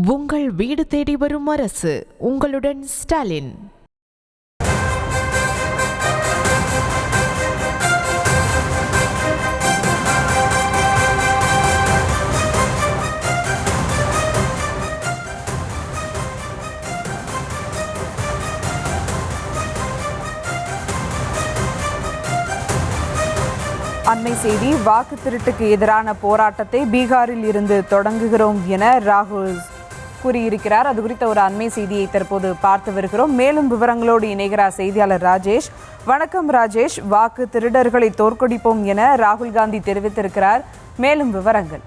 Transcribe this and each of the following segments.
உங்கள் வீடு தேடி வரும் அரசு. உங்களுடன் ஸ்டாலின். அண்மை செய்தி: வாக்கு திருட்டுக்கு எதிரான போராட்டத்தை பீகாரில் இருந்து தொடங்குகிறோம் என ராகுல் கூறியிருக்கிறார். அது குறித்த ஒரு அண்மை செய்தியை தற்போது பார்த்து வருகிறோம். மேலும் விவரங்களோடு இணைகிறார் செய்தியாளர் ராஜேஷ். வணக்கம் ராஜேஷ். வாக்கு திருடர்களை தோற்கடிப்போம் என ராகுல் காந்தி தெரிவித்திருக்கிறார். மேலும் விவரங்கள்.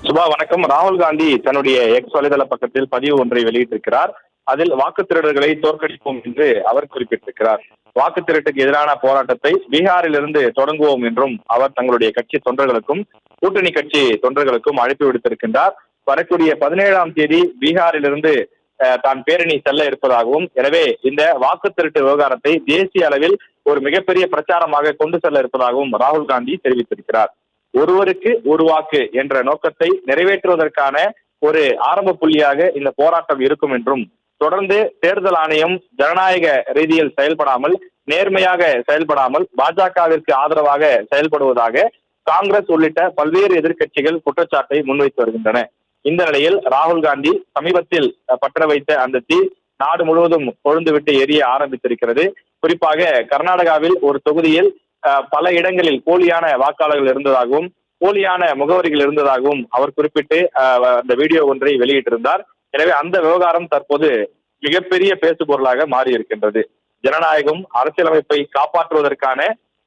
சுபா வணக்கம். ராகுல் காந்தி தன்னுடைய எக்ஸ் வலைதள பக்கத்தில் பதிவு ஒன்றை வெளியிட்டிருக்கிறார். அதில் வாக்கு திருடர்களை தோற்கடிப்போம் என்று அவர் குறிப்பிட்டிருக்கிறார். வாக்கு திருட்டுக்கு எதிரான போராட்டத்தை பீகாரில் இருந்து தொடங்குவோம் என்றும் அவர் தங்களுடைய கட்சி தொண்டர்களுக்கும் கூட்டணி கட்சி தொண்டர்களுக்கும் அழைப்பு விடுத்திருக்கின்றார். வரக்கூடிய 17ஆம் தேதி பீகாரிலிருந்து தான் பேரணி செல்ல இருப்பதாகவும், எனவே இந்த வாக்கு திருட்டு விவகாரத்தை தேசிய அளவில் ஒரு மிகப்பெரிய பிரச்சாரமாக கொண்டு செல்ல இருப்பதாகவும் ராகுல் காந்தி தெரிவித்திருக்கிறார். ஒருவருக்கு ஒரு வாக்கு என்ற நோக்கத்தை நிறைவேற்றுவதற்கான ஒரு ஆரம்ப புள்ளியாக இந்த போராட்டம் இருக்கும் என்றும், தொடர்ந்து தேர்தல் ஆணையம் ஜனநாயக ரீதியில் செயல்படாமல், நேர்மையாக செயல்படாமல் பாஜகவிற்கு ஆதரவாக செயல்படுவதாக காங்கிரஸ் உள்ளிட்ட பல்வேறு எதிர்க்கட்சிகள் குற்றச்சாட்டை முன்வைத்து வருகின்றன. இந்த நிலையில் ராகுல் காந்தி சமீபத்தில் பற்ற வைத்த அந்த தீ நாடு முழுவதும் கொழுந்துவிட்டு எரிய ஆரம்பித்திருக்கிறது. குறிப்பாக கர்நாடகாவில் ஒரு தொகுதியில் பல இடங்களில் போலியான வாக்காளர்கள் இருந்ததாகவும், போலியான முகவரிகள் இருந்ததாகவும் அவர் குறிப்பிட்டு அந்த வீடியோ ஒன்றை வெளியிட்டிருந்தார். எனவே அந்த விவகாரம் தற்போது மிகப்பெரிய பேசு பொருளாக மாறி இருக்கின்றது. ஜனநாயகம், அரசியலமைப்பை காப்பாற்றுவதற்கான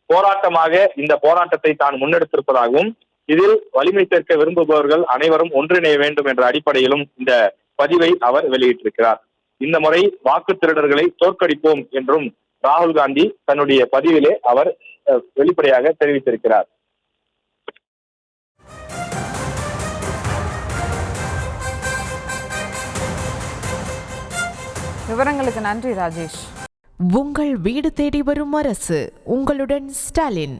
போராட்டமாக இந்த போராட்டத்தை தான் முன்னெடுத்திருப்பதாகவும், இதில் வலிமை சேர்க்க விரும்புபவர்கள் அனைவரும் ஒன்றிணைய வேண்டும் என்ற அடிப்படையிலும் இந்த பதிவை அவர் வெளியிட்டிருக்கிறார். இந்த முறை வாக்கு திருடர்களை தோற்கடிப்போம் என்றும் ராகுல் காந்தி தன்னுடைய பதிவிலே அவர் வெளிப்படையாக தெரிவித்திருக்கிறார். விவரங்களுக்கு நன்றி ராஜேஷ். உங்கள் வீடு தேடி வரும் அரசு. உங்களுடன் ஸ்டாலின்.